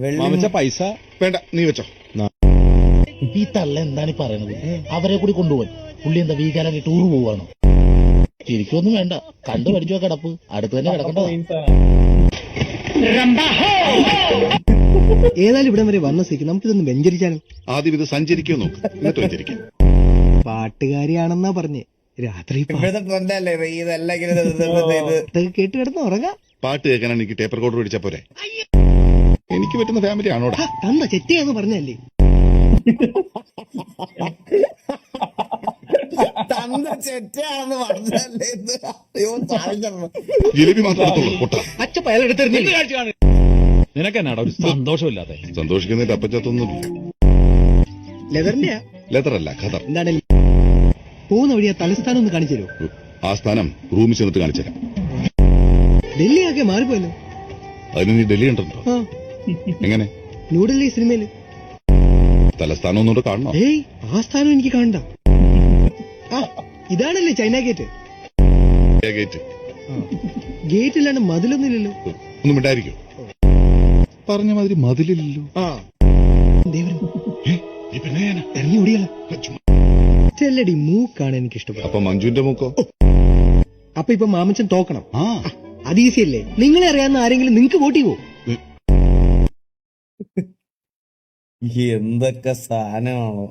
മാമച്ച പൈസ വേണ്ട, നീ വെച്ചോ. ഈ തള്ള എന്താണ് പറയണത്? അവരെ കൂടി കൊണ്ടുപോയി പുള്ളി എന്താ വീക്കാനായിട്ട് ടൂർ പോവാണോ? ശരിക്കൊന്നും വേണ്ട, കണ്ടു പഠിച്ചോ കിടപ്പ്, അടുത്ത് തന്നെ കിടക്കണ്ടോ? ഏതായാലും ഇവിടം വരെ വന്ന സ്ഥിതിക്ക് നമുക്കിതൊന്ന് വെഞ്ചരിച്ചാലോ? ആദ്യം ഇത് സഞ്ചരിക്കോ നോക്ക്, എന്നിട്ട് വെഞ്ചരിക്കാം. പാട്ടുകാരിയാണെന്നാ പറഞ്ഞേ. രാത്രി കേട്ട് കിടന്ന് ഉറങ്ങാം. പാട്ട് കേൾക്കാനാണ് എനിക്ക് ടേപ്പർ കോഡ് മേടിച്ചാ പോരെ? എനിക്ക് പറ്റുന്ന ഫാമിലി ആണോടാ? തന്ന ചെറ്റിയാന്ന് പറഞ്ഞല്ലേ. ജിലേബി മാത്രം എടുത്തോളൂ, പൊട്ടാ. അച്ഛപ്പ അയാൾ എടുത്തെറിഞ്ഞില്ലേ? നിനക്കെന്നാടാ ഒരു സന്തോഷമില്ലാതെ? സന്തോഷിക്കുന്നതിന്റെ അപ്പച്ചത്തൊന്നും ലെതറിന്റെയാ? ലെതറല്ല, ഖദർ. എന്താണേലും പോകുന്ന വഴി ആ തലസ്ഥാനം ഒന്ന് കാണിച്ചു തരുമോ? ആ സ്ഥാനം റൂമിൽ ചെന്നിട്ട് കാണിച്ചുതരാം. ഡൽഹി ആകെ മാറിപ്പോയല്ലോ. അതിന് നീ ഡൽഹി ഉണ്ടോ? ആ, എങ്ങനെ? ന്യൂഡൽഹി സിനിമയില്. തലസ്ഥാനം ഒന്നുകൂടെ കാണണോ? ഏയ്, ആ സ്ഥാനം എനിക്ക് കാണണ്ട. ആ, ഇതാണല്ലേ ചൈന ഗേറ്റ്. ഗേറ്റ് ഗേറ്റ് ഇല്ലാണ്ട് മതിലൊന്നുമില്ലല്ലോ. ഒന്നും മിണ്ടായിരിക്കും. പറഞ്ഞ മാതിരി മതിലില്ലല്ലോ. ആ, പിന്നെ ഇറങ്ങി ഓടിയല്ല. ചെല്ലടി മൂക്കാണ് എനിക്ക് ഇഷ്ടപ്പെട്ടത്. അപ്പൊ മഞ്ജുവിന്റെ മൂക്കോ? അപ്പൊ ഇപ്പൊ മാമച്ചൻ തോക്കണം. ആ, അത് ഈസി അല്ലേ? നിങ്ങളെ അറിയാവുന്ന ആരെങ്കിലും നിങ്ങക്ക് വോട്ട് ചെയ്യുവോ? എന്തൊക്കെ സാധനമാണോ?